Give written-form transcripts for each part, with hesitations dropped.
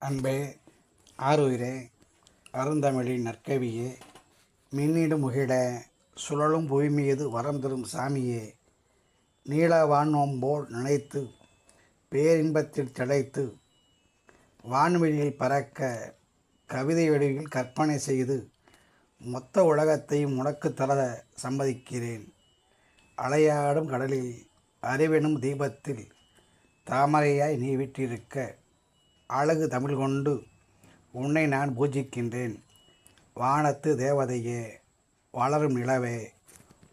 அன்பே, ஆருயிரே, அருந்தமிழின் நற்கவியே, மின்னிடும் முகிட சுழலும் புவிமீது வரம் தரும் சாமியே, நீல வானோம்போல் நினைத்து பேரின்பத்தில் திளைத்து வான்வெளியில் பறக்க கவிதை வடிவில் கற்பனை செய்து மொத்த உலகத்தையும் உனக்கு தர சம்மதிக்கிறேன். அலையாடும் கடலில் அறிவெனும் தீபத்தில் தாமரையாய் நீ விட்டிருக்க அழகு தமிழ் கொண்டு உன்னை நான் பூஜிக்கின்றேன். வானத்து தேவதையே, வளரும் நிலவே,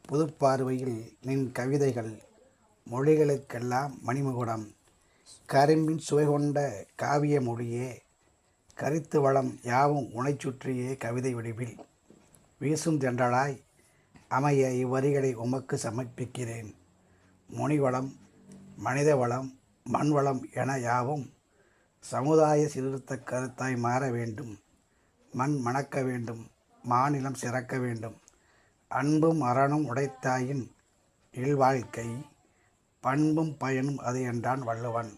புதுப்பார்வையில் நின் கவிதைகள் மொழிகளுக்கெல்லாம் மணிமுகுடம். கரும்பின் சுவை கொண்ட காவிய மொழியே, கரித்து வளம் யாவும் உனை சுற்றியே கவிதை வடிவில் வீசும் தென்றலாய் அமைய இவ்வரிகளை உமக்கு சமர்ப்பிக்கிறேன். மொழிவளம், மனித வளம், மண்வளம் என யாவும் சமுதாய சீர்திருத்த கருத்தாய் மாற வேண்டும். மண் மணக்க வேண்டும், மாநிலம் சிறக்க வேண்டும். அன்பும் அறனும் உடைத்தாயின் இல்வாழ்க்கை பண்பும் பயனும் அது என்றான் வள்ளுவன்.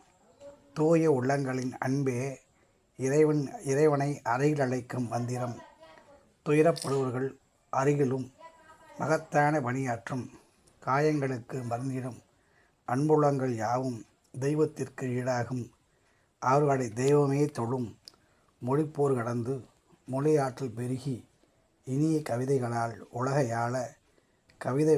தூய உள்ளங்களின் அன்பே, இறைவனை அருகில் அழைக்கும் மந்திரம். துயரப்படுவர்கள் அருகிலும் மகத்தான பணியாற்றும் காயங்களுக்கு மருந்திடும் அன்புள்ளங்கள் யாவும் தெய்வத்திற்கு ஈடாகும். அவர்களை தெய்வமே தொழும். மொழிப்போர் கடந்து மொழி ஆற்றல் பெருகி இனிய கவிதைகளால் உலகை ஆள கவிதை